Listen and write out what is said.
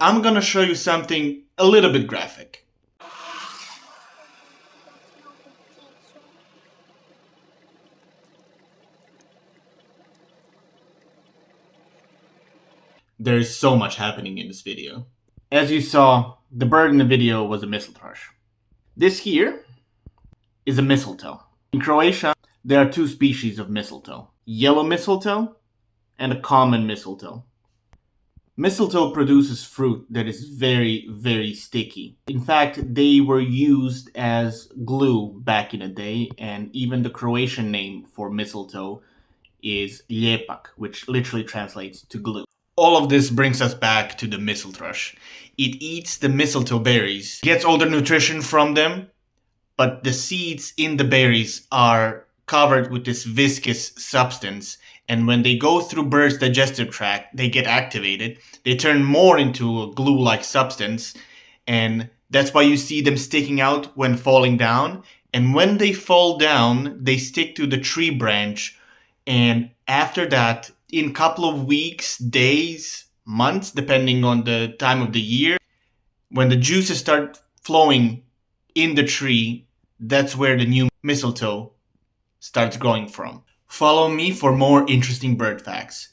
I'm gonna show you something a little bit graphic. There is so much happening in this video. As you saw, the bird in the video was a mistle thrush. This here is a mistletoe. In Croatia, there are two species of mistletoe. Yellow mistletoe and a common mistletoe. Mistletoe produces fruit that is very, very sticky. In fact, they were used as glue back in the day, and even the Croatian name for mistletoe is ljepak, which literally translates to glue. All of this brings us back to the mistle thrush. It eats the mistletoe berries, gets all the nutrition from them, but the seeds in the berries are covered with this viscous substance. And when they go through birds' digestive tract, they get activated. They turn more into a glue like substance. And that's why you see them sticking out when falling down. And when they fall down, they stick to the tree branch. And after that, in a couple of weeks, days, months, depending on the time of the year, when the juices start flowing in the tree, that's where the new mistletoe starts growing from. Follow me for more interesting bird facts.